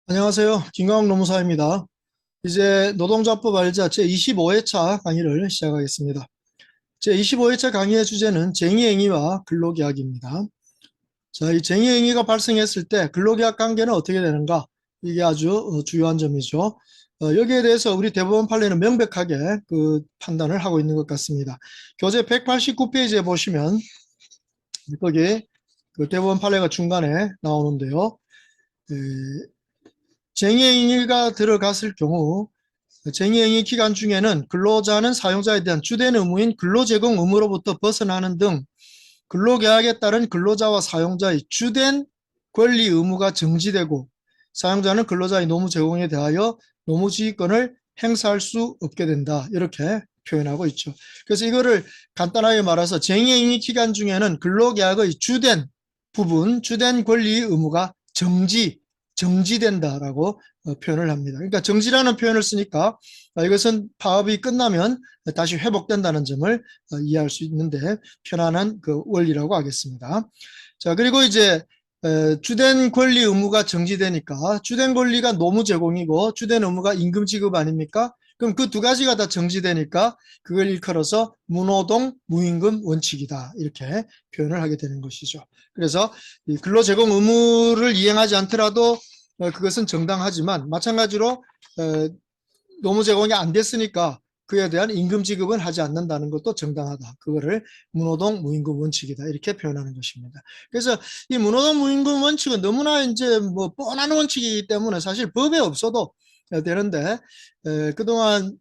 안녕하세요. 김광욱 노무사입니다. 이제 노동조합법 알자 제25회차 강의를 시작하겠습니다. 제25회차 강의의 주제는 쟁의행위와 근로계약입니다. 자, 이 쟁의행위가 발생했을 때 근로계약 관계는 어떻게 되는가? 이게 아주 중요한 점이죠. 여기에 대해서 우리 대법원 판례는 명백하게 그 판단을 하고 있는 것 같습니다. 교재 189페이지에 보시면 거기 그 대법원 판례가 중간에 나오는데요. 쟁의행위가 들어갔을 경우 쟁의행위 기간 중에는 근로자는 사용자에 대한 주된 의무인 근로제공 의무로부터 벗어나는 등 근로계약에 따른 근로자와 사용자의 주된 권리 의무가 정지되고 사용자는 근로자의 노무 제공에 대하여 노무지휘권을 행사할 수 없게 된다. 이렇게 표현하고 있죠. 그래서 이거를 간단하게 말해서 쟁의행위 기간 중에는 근로계약의 주된 부분, 주된 권리 의무가 정지된다라고 표현을 합니다. 그러니까 정지라는 표현을 쓰니까 이것은 파업이 끝나면 다시 회복된다는 점을 이해할 수 있는데 편안한 그 원리라고 하겠습니다. 자, 그리고 이제 주된 권리 의무가 정지되니까 주된 권리가 노무 제공이고 주된 의무가 임금 지급 아닙니까? 그럼 그 두 가지가 다 정지되니까 그걸 일컬어서 무노동 무임금 원칙이다 이렇게 표현을 하게 되는 것이죠. 그래서 이 근로 제공 의무를 이행하지 않더라도 그것은 정당하지만 마찬가지로 노무 제공이 안 됐으니까 그에 대한 임금 지급은 하지 않는다는 것도 정당하다. 그거를 무노동 무임금 원칙이다. 이렇게 표현하는 것입니다. 그래서 이 무노동 무임금 원칙은 너무나 이제 뭐 뻔한 원칙이기 때문에 사실 법에 없어도 되는데 그동안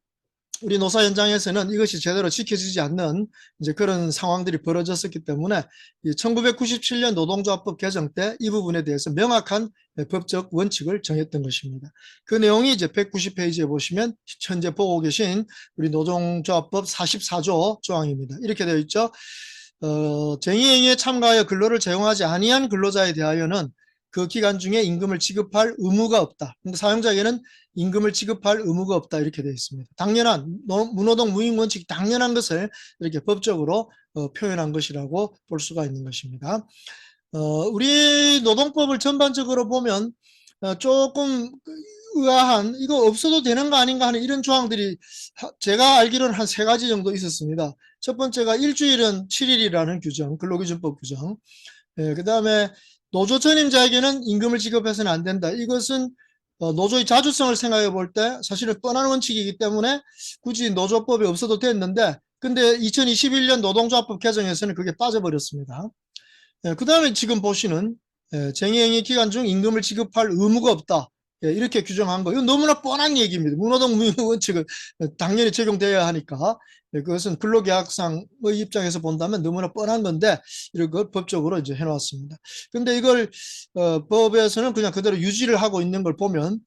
우리 노사 현장에서는 이것이 제대로 지켜지지 않는 이제 그런 상황들이 벌어졌었기 때문에 1997년 노동조합법 개정 때 이 부분에 대해서 명확한 법적 원칙을 정했던 것입니다. 그 내용이 이제 190페이지에 보시면 현재 보고 계신 우리 노동조합법 44조 조항입니다. 이렇게 되어 있죠. 쟁의행위에 참가하여 근로를 제공하지 아니한 근로자에 대하여는 그 기간 중에 임금을 지급할 의무가 없다. 그러니까 사용자에게는 임금을 지급할 의무가 없다 이렇게 되어 있습니다. 당연한 무노동 무임 원칙이 당연한 것을 이렇게 법적으로 표현한 것이라고 볼 수가 있는 것입니다. 우리 노동법을 전반적으로 보면 조금 의아한 이거 없어도 되는 거 아닌가 하는 이런 조항들이 제가 알기로는 한 세 가지 정도 있었습니다. 첫 번째가 일주일은 7일이라는 규정, 근로기준법 규정. 그다음에 노조 전임자에게는 임금을 지급해서는 안 된다. 이것은 노조의 자주성을 생각해 볼 때 사실은 뻔한 원칙이기 때문에 굳이 노조법이 없어도 됐는데 근데 2021년 노동조합법 개정에서는 그게 빠져버렸습니다. 그다음에 지금 보시는 쟁의행위 기간 중 임금을 지급할 의무가 없다. 이렇게 규정한 거. 이건 너무나 뻔한 얘기입니다. 무노동 무임금 원칙은 당연히 적용돼야 하니까. 그것은 근로계약상의 입장에서 본다면 너무나 뻔한 건데 이런 걸 법적으로 이제 해놓았습니다. 근데 이걸 법에서는 그냥 그대로 유지를 하고 있는 걸 보면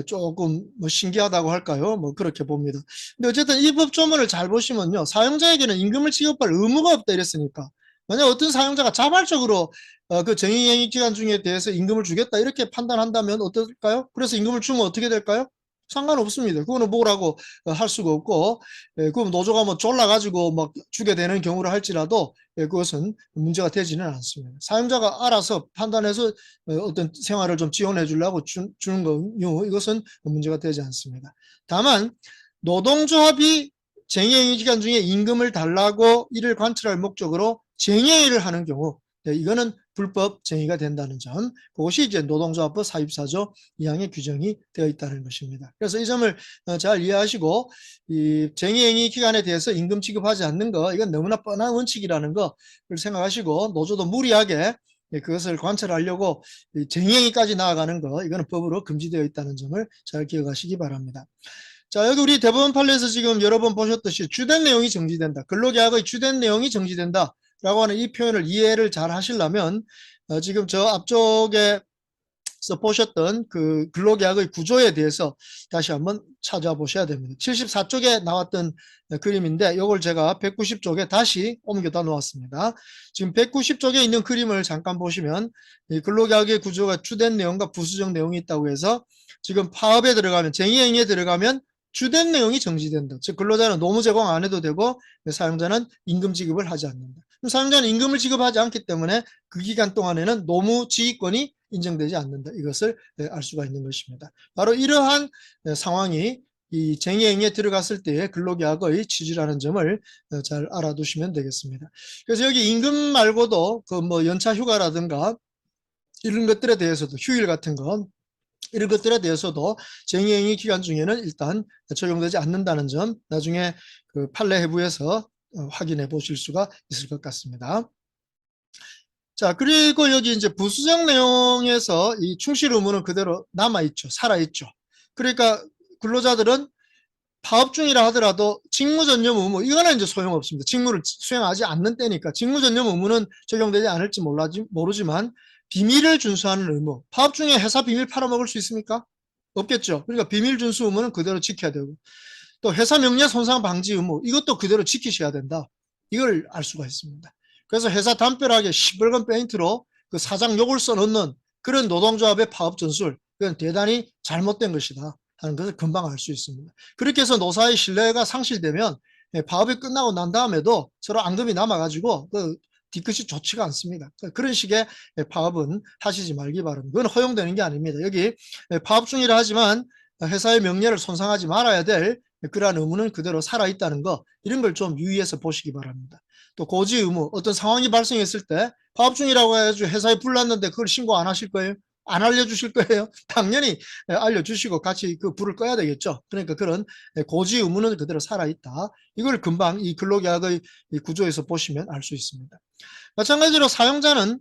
조금 뭐 신기하다고 할까요? 뭐 그렇게 봅니다. 근데 어쨌든 이 법조문을 잘 보시면요. 사용자에게는 임금을 지급할 의무가 없다 이랬으니까 만약 어떤 사용자가 자발적으로 그 정의행위 기간 중에 대해서 임금을 주겠다 이렇게 판단한다면 어떨까요? 그래서 임금을 주면 어떻게 될까요? 상관없습니다. 그거는 뭐라고 할 수가 없고, 그럼 노조가 뭐 졸라가지고 막 주게 되는 경우를 할지라도 그것은 문제가 되지는 않습니다. 사용자가 알아서 판단해서 어떤 생활을 좀 지원해 주려고 주는 경우 이것은 문제가 되지 않습니다. 다만 노동조합이 쟁의행위 기간 중에 임금을 달라고 이를 관철할 목적으로 쟁의행위를 하는 경우 이거는 불법 쟁의가 된다는 점, 그것이 이제 노동조합법 44조 2항에 규정이 되어 있다는 것입니다. 그래서 이 점을 잘 이해하시고 이 쟁의행위 기간에 대해서 임금 지급하지 않는 거 이건 너무나 뻔한 원칙이라는 거를 생각하시고 노조도 무리하게 그것을 관철하려고 쟁의행위까지 나아가는 거 이거는 법으로 금지되어 있다는 점을 잘 기억하시기 바랍니다. 자, 여기 우리 대법원 판례에서 지금 여러 번 보셨듯이 주된 내용이 정지된다. 근로계약의 주된 내용이 정지된다. 라고 하는 이 표현을 이해를 잘 하시려면 지금 저 앞쪽에서 보셨던 그 근로계약의 구조에 대해서 다시 한번 찾아보셔야 됩니다. 74쪽에 나왔던 그림인데 이걸 제가 190쪽에 다시 옮겨다 놓았습니다. 지금 190쪽에 있는 그림을 잠깐 보시면 이 근로계약의 구조가 주된 내용과 부수적 내용이 있다고 해서 지금 파업에 들어가면 쟁의행위에 들어가면 주된 내용이 정지된다. 즉 근로자는 노무 제공 안 해도 되고 사용자는 임금 지급을 하지 않는다. 사용자는 임금을 지급하지 않기 때문에 그 기간 동안에는 노무 지휘권이 인정되지 않는다. 이것을 알 수가 있는 것입니다. 바로 이러한 상황이 이 쟁의행위에 들어갔을 때의 근로계약의 취지라는 점을 잘 알아두시면 되겠습니다. 그래서 여기 임금 말고도 그 뭐 연차 휴가라든가 이런 것들에 대해서도 휴일 같은 거 이런 것들에 대해서도 쟁의행위 기간 중에는 일단 적용되지 않는다는 점 나중에 그 판례 해부에서 확인해 보실 수가 있을 것 같습니다. 자, 그리고 여기 이제 부수적 내용에서 이 충실 의무는 그대로 남아있죠. 살아있죠. 그러니까 근로자들은 파업 중이라 하더라도 직무 전념 의무, 이거는 이제 소용없습니다. 직무를 수행하지 않는 때니까 직무 전념 의무는 적용되지 않을지 모르지만 비밀을 준수하는 의무, 파업 중에 회사 비밀 팔아먹을 수 있습니까? 없겠죠. 그러니까 비밀 준수 의무는 그대로 지켜야 되고 또 회사 명예 손상 방지 의무, 이것도 그대로 지키셔야 된다. 이걸 알 수가 있습니다. 그래서 회사 담벼락에 시뻘건 페인트로 그 사장 욕을 써놓는 그런 노동조합의 파업 전술, 그건 대단히 잘못된 것이다 하는 것을 금방 알 수 있습니다. 그렇게 해서 노사의 신뢰가 상실되면 파업이 끝나고 난 다음에도 서로 앙금이 남아가지고 그 뒤끝이 좋지가 않습니다. 그런 식의 파업은 하시지 말기 바랍니다. 그건 허용되는 게 아닙니다. 여기 파업 중이라 하지만 회사의 명예를 손상하지 말아야 될 그러한 의무는 그대로 살아있다는 거, 이런 걸 좀 유의해서 보시기 바랍니다. 또 고지 의무, 어떤 상황이 발생했을 때 파업 중이라고 해가지고 회사에 불났는데 그걸 신고 안 하실 거예요? 안 알려주실 거예요? 당연히 알려주시고 같이 그 불을 꺼야 되겠죠. 그러니까 그런 고지 의무는 그대로 살아있다. 이걸 금방 이 근로계약의 구조에서 보시면 알 수 있습니다. 마찬가지로 사용자는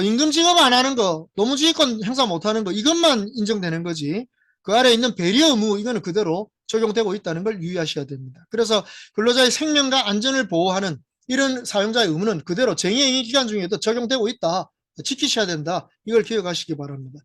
임금 지급 안 하는 거, 노무지휘권 행사 못 하는 거, 이것만 인정되는 거지 그 아래에 있는 배려 의무, 이거는 그대로 적용되고 있다는 걸 유의하셔야 됩니다. 그래서 근로자의 생명과 안전을 보호하는 이런 사용자의 의무는 그대로 쟁의행위 기간 중에도 적용되고 있다. 지키셔야 된다. 이걸 기억하시기 바랍니다.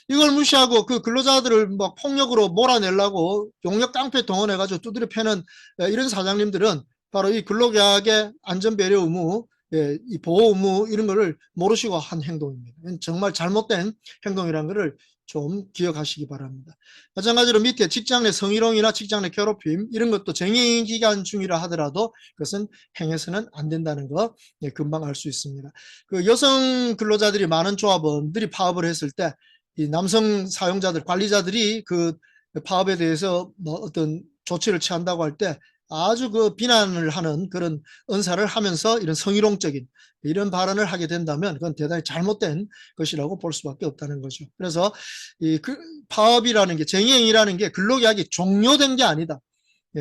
이걸 무시하고 그 근로자들을 막 폭력으로 몰아내려고 용역 깡패 동원해가지고 두드려 패는 이런 사장님들은 바로 이 근로계약의 안전배려 의무, 이 보호 의무 이런 거를 모르시고 한 행동입니다. 정말 잘못된 행동이라는 것을 좀 기억하시기 바랍니다. 마찬가지로 밑에 직장 내 성희롱이나 직장 내 괴롭힘 이런 것도 쟁의 기간 중이라 하더라도 그것은 행해서는 안 된다는 거 금방 알 수 있습니다. 그 여성 근로자들이 많은 조합원들이 파업을 했을 때 이 남성 사용자들 관리자들이 그 파업에 대해서 뭐 어떤 조치를 취한다고 할 때 아주 그 비난을 하는 그런 언사를 하면서 이런 성희롱적인 이런 발언을 하게 된다면 그건 대단히 잘못된 것이라고 볼 수밖에 없다는 거죠. 그래서 이 파업이라는 게 쟁의행위라는 게 근로계약이 종료된 게 아니다.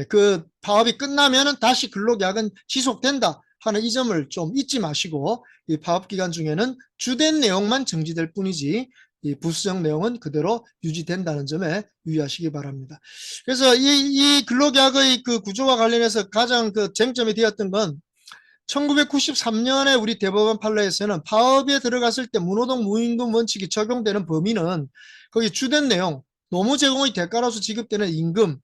그 파업이 끝나면은 다시 근로계약은 지속된다 하는 이 점을 좀 잊지 마시고 이 파업 기간 중에는 주된 내용만 정지될 뿐이지 이 부수적 내용은 그대로 유지된다는 점에 유의하시기 바랍니다. 그래서 이 근로계약의 그 구조와 관련해서 가장 그 쟁점이 되었던 건 1993년에 우리 대법원 판례에서는 파업에 들어갔을 때 무노동 무임금 원칙이 적용되는 범위는 거기 주된 내용, 노무 제공의 대가로서 지급되는 임금,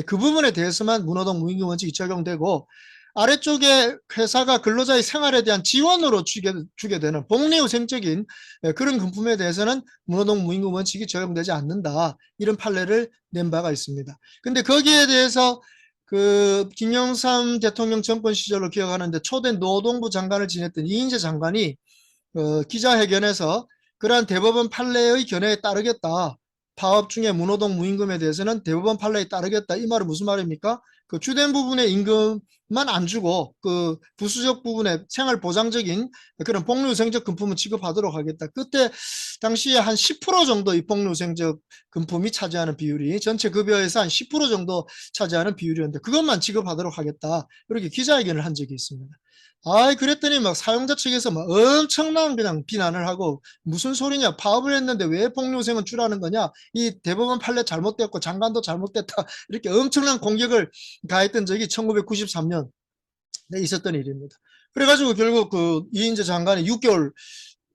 그 부분에 대해서만 무노동 무임금 원칙이 적용되고 아래쪽에 회사가 근로자의 생활에 대한 지원으로 주게 되는 복리후생적인 그런 금품에 대해서는 무노동 무임금 원칙이 적용되지 않는다. 이런 판례를 낸 바가 있습니다. 근데 거기에 대해서 그 김영삼 대통령 정권 시절로 기억하는데 초대 노동부 장관을 지냈던 이인재 장관이 기자회견에서 그러한 대법원 판례의 견해에 따르겠다. 파업 중에 무노동 무임금에 대해서는 대법원 판례에 따르겠다. 이 말은 무슨 말입니까? 그 주된 부분의 임금만 안 주고 그 부수적 부분의 생활 보장적인 그런 복리후생적 금품은 지급하도록 하겠다. 그때 당시에 한 10% 정도 이 복리후생적 금품이 차지하는 비율이 전체 급여에서 한 10% 정도 차지하는 비율이었는데 그것만 지급하도록 하겠다. 이렇게 기자회견을 한 적이 있습니다. 그랬더니 막 사용자 측에서 막 엄청난 그냥 비난을 하고 무슨 소리냐, 파업을 했는데 왜 복리후생은 주라는 거냐, 이 대법원 판례 잘못됐고 장관도 잘못됐다, 이렇게 엄청난 공격을 가했던 적이 1993년 있었던 일입니다. 그래가지고 결국 그 이인재 장관이 6개월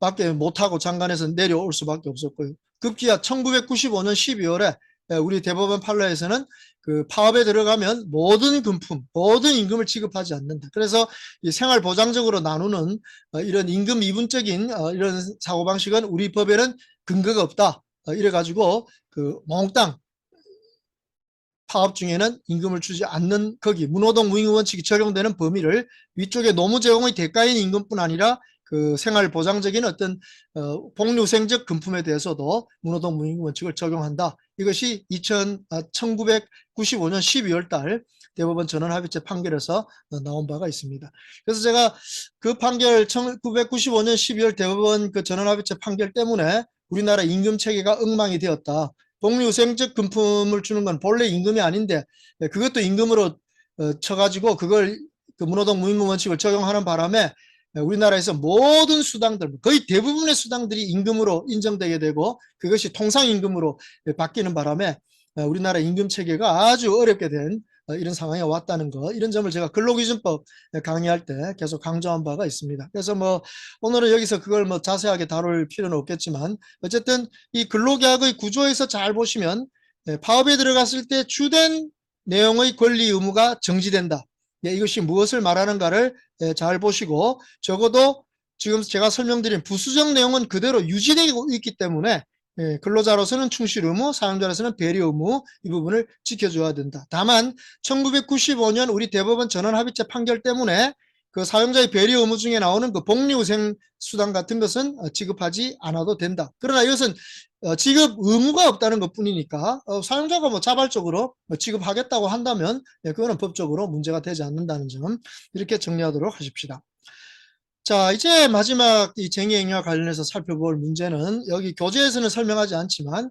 밖에 못하고 장관에서 내려올 수밖에 없었고요. 급기야 1995년 12월에 우리 대법원 판례에서는 그 파업에 들어가면 모든 금품, 모든 임금을 지급하지 않는다. 그래서 이 생활보장적으로 나누는 이런 임금 미분적인 이런 사고방식은 우리 법에는 근거가 없다. 이래가지고 그 몽땅 파업 중에는 임금을 주지 않는 거기 무노동 무임금 원칙이 적용되는 범위를 위쪽에 노무 제공의 대가인 임금뿐 아니라 그 생활 보장적인 어떤 복리후생적 금품에 대해서도 문호동 무임금 원칙을 적용한다. 이것이 1995년 12월 달 대법원 전원합의체 판결에서 나온 바가 있습니다. 그래서 제가 그 판결 1995년 12월 대법원 그 전원합의체 판결 때문에 우리나라 임금 체계가 엉망이 되었다. 복리후생적 금품을 주는 건 본래 임금이 아닌데 그것도 임금으로 쳐가지고 그걸 그 문호동 무임금 원칙을 적용하는 바람에 우리나라에서 모든 수당들, 거의 대부분의 수당들이 임금으로 인정되게 되고 그것이 통상임금으로 바뀌는 바람에 우리나라 임금 체계가 아주 어렵게 된 이런 상황에 왔다는 거, 이런 점을 제가 근로기준법 강의할 때 계속 강조한 바가 있습니다. 그래서 뭐 오늘은 여기서 그걸 뭐 자세하게 다룰 필요는 없겠지만 어쨌든 이 근로계약의 구조에서 잘 보시면 파업에 들어갔을 때 주된 내용의 권리 의무가 정지된다. 이것이 무엇을 말하는가를 잘 보시고 적어도 지금 제가 설명드린 부수적 내용은 그대로 유지되고 있기 때문에 근로자로서는 충실 의무, 사용자로서는 배려 의무 이 부분을 지켜줘야 된다. 다만 1995년 우리 대법원 전원합의체 판결 때문에 그 사용자의 배려 의무 중에 나오는 그 복리후생 수당 같은 것은 지급하지 않아도 된다. 그러나 이것은 지급 의무가 없다는 것 뿐이니까 사용자가 뭐 자발적으로 지급하겠다고 한다면 그거는 법적으로 문제가 되지 않는다는 점 이렇게 정리하도록 하십시다. 자, 이제 마지막 이 쟁의행위와 관련해서 살펴볼 문제는 여기 교재에서는 설명하지 않지만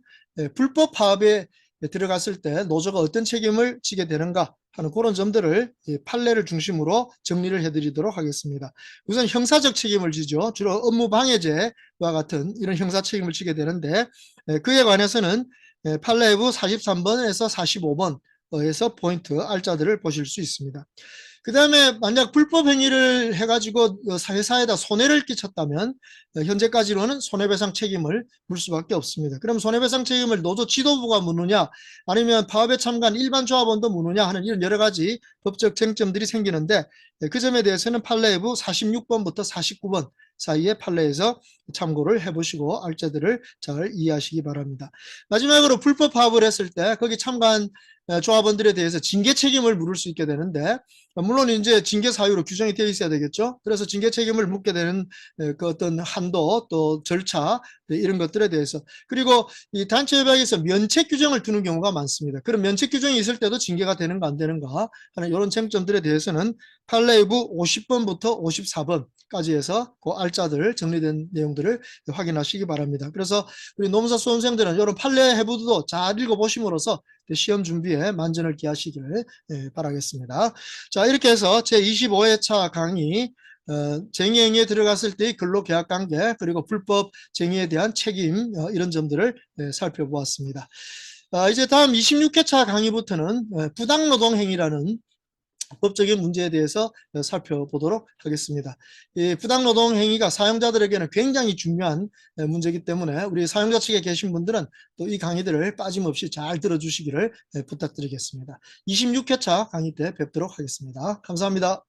불법 파업에 들어갔을 때 노조가 어떤 책임을 지게 되는가 하는 그런 점들을 판례를 중심으로 정리를 해드리도록 하겠습니다. 우선 형사적 책임을 지죠. 주로 업무방해죄와 같은 이런 형사 책임을 지게 되는데 그에 관해서는 판례부 43번에서 45번에서 포인트 알짜들을 보실 수 있습니다. 그 다음에 만약 불법 행위를 해가지고 회사에다 손해를 끼쳤다면 현재까지로는 손해배상 책임을 물 수밖에 없습니다. 그럼 손해배상 책임을 노조 지도부가 묻느냐 아니면 파업에 참가한 일반 조합원도 묻느냐 하는 이런 여러 가지 법적 쟁점들이 생기는데 그 점에 대해서는 판례부 46번부터 49번 사이의 판례에서 참고를 해보시고 알짜들을 잘 이해하시기 바랍니다. 마지막으로 불법 파업을 했을 때 거기 참가한 조합원들에 대해서 징계 책임을 물을 수 있게 되는데 물론 이제 징계 사유로 규정이 되어 있어야 되겠죠. 그래서 징계 책임을 묻게 되는 그 어떤 한도 또 절차 이런 것들에 대해서 그리고 이 단체 협약에서 면책 규정을 두는 경우가 많습니다. 그런 면책 규정이 있을 때도 징계가 되는가 안 되는가 하는 이런 쟁점들에 대해서는 판례부 50번부터 54번까지 해서 그 알짜들 정리된 내용들을 확인하시기 바랍니다. 그래서 우리 노무사 수험생들은 이런 판례 해부도 잘 읽어보심으로써 시험 준비에 만전을 기하시길 바라겠습니다. 자, 이렇게 해서 제25회차 강의 쟁의행위에 들어갔을 때의 근로계약관계 그리고 불법 쟁의에 대한 책임 이런 점들을 살펴보았습니다. 이제 다음 26회차 강의부터는 부당노동행위라는 법적인 문제에 대해서 살펴보도록 하겠습니다. 이 부당노동 행위가 사용자들에게는 굉장히 중요한 문제이기 때문에 우리 사용자 측에 계신 분들은 또 이 강의들을 빠짐없이 잘 들어주시기를 부탁드리겠습니다. 26회차 강의 때 뵙도록 하겠습니다. 감사합니다.